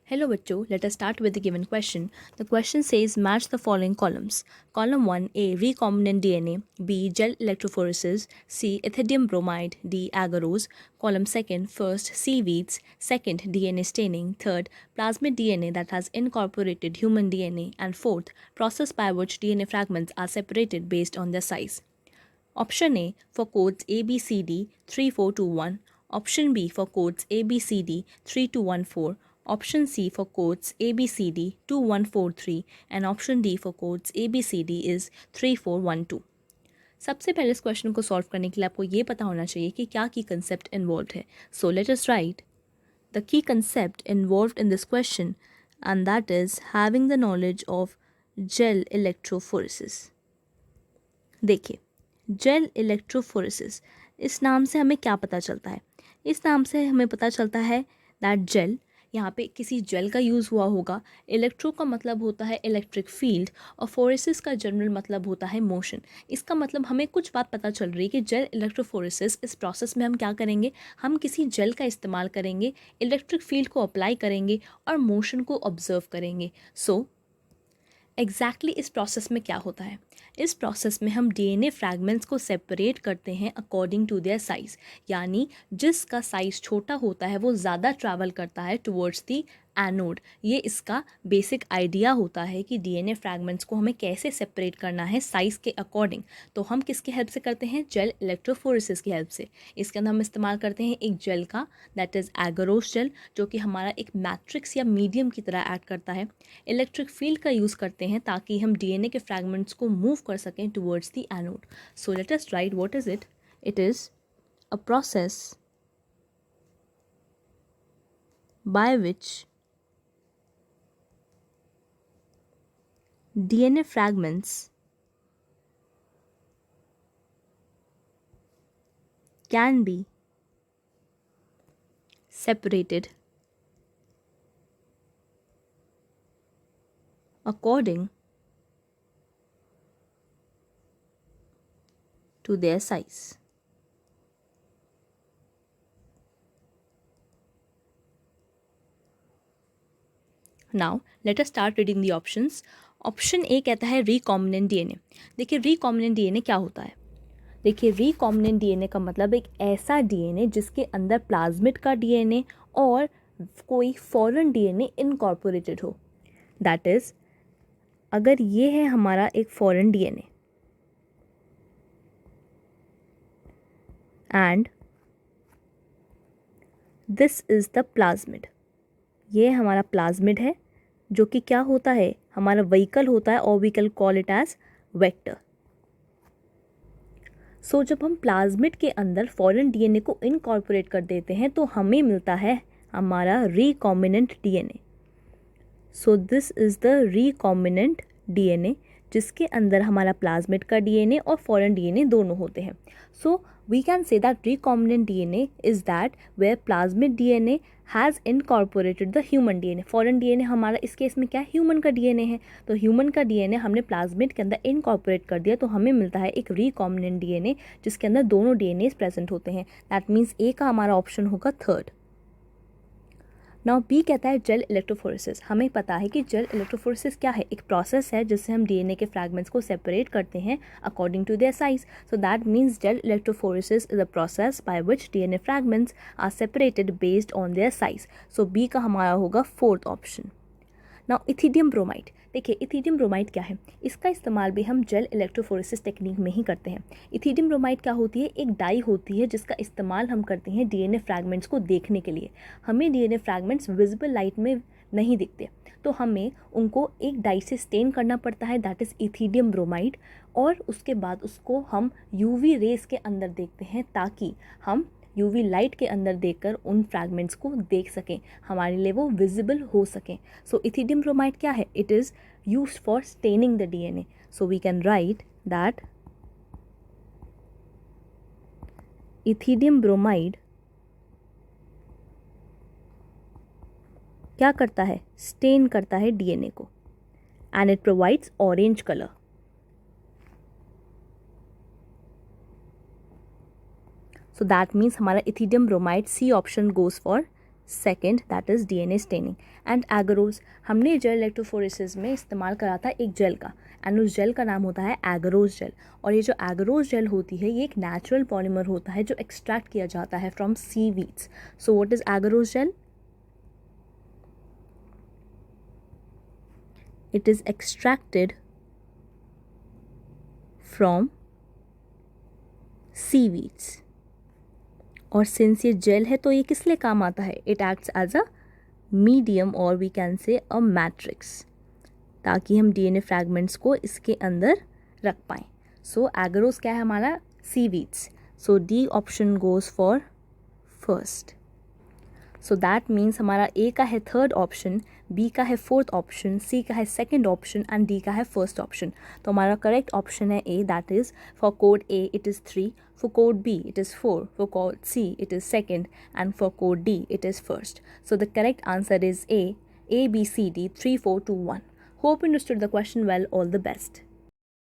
Hello bachcho, let us start with the given question. The question says match the following columns. Column 1 A recombinant DNA, B gel electrophoresis, C ethidium bromide, D agarose. Column 2nd first seaweeds, second DNA staining, third plasmid DNA that has incorporated human DNA, and fourth process by which DNA fragments are separated based on their size. Option A for codes ABCD 3421, Option B for codes ABCD 3214, Option C for codes ABCD 2143 and Option D for codes ABCD is 3412. सबसे पहले इस question को solve करने के लिए आपको ये पता होना चाहिए कि क्या की कंसेप्ट इन्वॉल्व है. So let us right the key concept involved in this question and that is having the knowledge of gel electrophoresis. देखिए, जेल इलेक्ट्रोफोरेसिस इस नाम से हमें क्या पता चलता है. इस नाम से हमें पता चलता है दैट जेल, यहाँ पे किसी जेल का यूज़ हुआ होगा. इलेक्ट्रो का मतलब होता है इलेक्ट्रिक फील्ड और फोरेसिस का जनरल मतलब होता है मोशन. इसका मतलब हमें कुछ बात पता चल रही है कि जेल इलेक्ट्रोफोरेसिस इस प्रोसेस में हम क्या करेंगे, हम किसी जेल का इस्तेमाल करेंगे, इलेक्ट्रिक फील्ड को अप्लाई करेंगे और मोशन को ऑब्जर्व करेंगे. सो एग्जैक्टली इस प्रोसेस में क्या होता है. इस प्रोसेस में हम डीएनए फ्रैगमेंट्स को सेपरेट करते हैं अकॉर्डिंग टू देयर साइज़. यानी जिसका साइज़ छोटा होता है वो ज़्यादा ट्रैवल करता है टुवर्ड्स दी एनोड. ये इसका बेसिक आइडिया होता है कि डीएनए फ्रैगमेंट्स को हमें कैसे सेपरेट करना है साइज़ के अकॉर्डिंग. तो हम किसकी हेल्प से करते हैं, जेल इलेक्ट्रोफोरेसिस की हेल्प से. इसके अंदर हम इस्तेमाल करते हैं एक जेल का, दैट इज़ एगरोस जेल, जो कि हमारा एक मैट्रिक्स या मीडियम की तरह एक्ट करता है. इलेक्ट्रिक फील्ड का यूज़ करते हैं ताकि हम डीएनए के फ्रैगमेंट्स को मूव कर सकें towards the anode. So let us right what is it. It is a process by which DNA fragments can be separated according to their size. Now let us start reading the options. Option A कहता है recombinant DNA. देखिए, recombinant DNA क्या होता है. देखिए, recombinant DNA का मतलब एक ऐसा डीएनए जिसके अंदर प्लाज्मिड का डीएनए और कोई फॉरेन डीएनए इनकॉर्पोरेटेड हो. दैट इज, अगर ये है हमारा एक foreign DNA and this is the plasmid. ये हमारा प्लाज्मिड है जो कि क्या होता है, हमारा व्हीकल होता है, और we can call it as vector. So जब हम प्लाज्मिड के अंदर फॉरेन डीएनए को इनकॉर्पोरेट कर देते हैं तो हमें मिलता है हमारा recombinant DNA. So this is the recombinant DNA जिसके अंदर हमारा प्लाज्मिड का डीएनए और फॉरेन डीएनए दोनों होते हैं. सो we can say that recombinant DNA is that where plasmid DNA has incorporated the human DNA. Foreign DNA हमारा इस केस में क्या है, ह्यूमन का डीएनए है. तो ह्यूमन का डीएनए हमने प्लाज्मिड के अंदर इनकॉर्पोरेट कर दिया तो हमें मिलता है एक रिकॉम्बिनेंट डीएनए जिसके अंदर दोनों डीएनए प्रेजेंट होते हैं. दैट मीन्स ए का हमारा ऑप्शन होगा थर्ड. नाउ बी कहता है जेल इलेक्ट्रोफोरेसिस. हमें पता है कि जेल इलेक्ट्रोफोरेसिस क्या है, एक प्रोसेस है जिससे हम डीएनए के फ्रैगमेंट्स को सेपरेट करते हैं according to their size. So that means gel electrophoresis is a process by which DNA fragments are separated based on their size. So B का हमारा होगा fourth option. Now ethidium bromide. देखिए, ethidium bromide क्या है, इसका इस्तेमाल भी हम जेल इलेक्ट्रोफोरेसिस टेक्निक में ही करते हैं. इथिडियम ब्रोमाइड क्या होती है, एक डाई होती है जिसका इस्तेमाल हम करते हैं डीएनए फ्रैगमेंट्स को देखने के लिए. हमें डीएनए फ्रैगमेंट्स विजिबल लाइट में नहीं दिखते तो हमें उनको एक डाई से स्टेन करना पड़ता है, दैट इज़ इथिडियम ब्रोमाइड. और उसके बाद उसको हम यूवी रेस के अंदर देखते हैं ताकि हम यूवी लाइट के अंदर देखकर उन फ्रैगमेंट्स को देख सकें, हमारे लिए वो विजिबल हो सकें. सो इथिडियम ब्रोमाइड क्या है, it is used for staining the DNA. So we can write that ethidium bromide क्या करता है, स्टेन करता है डीएनए को and it provides orange colour. So that means हमारा ethidium bromide C option goes for second that is DNA staining. And agarose हमने gel electrophoresis में इस्तेमाल करा था एक जेल का, एंड उस जेल का नाम होता है एगरोज जेल. और ये जो एगरोज जेल होती है ये एक नेचुरल पॉलीमर होता है जो एक्सट्रैक्ट किया जाता है from seaweeds. So what is agarose gel? It is extracted from seaweeds. और सिंस ये जेल है तो ये किस लिए काम आता है? It acts as a medium और we can say a matrix, ताकि हम DNA फ्रैगमेंट्स को इसके अंदर रख पाएँ. सो एगरोज क्या है हमारा? Seaweeds. So D option goes for first. So that means हमारा A का है थर्ड ऑप्शन, B का है फोर्थ ऑप्शन, C का है सेकंड ऑप्शन एंड D का है फर्स्ट ऑप्शन. तो हमारा करेक्ट ऑप्शन है A, that is for code A it is 3, for code B it is 4, for code C it is second, and for code D it is first. So the correct answer is A, B, C, D, 3, 4, 2, 1. Hope you understood the question well. All the best.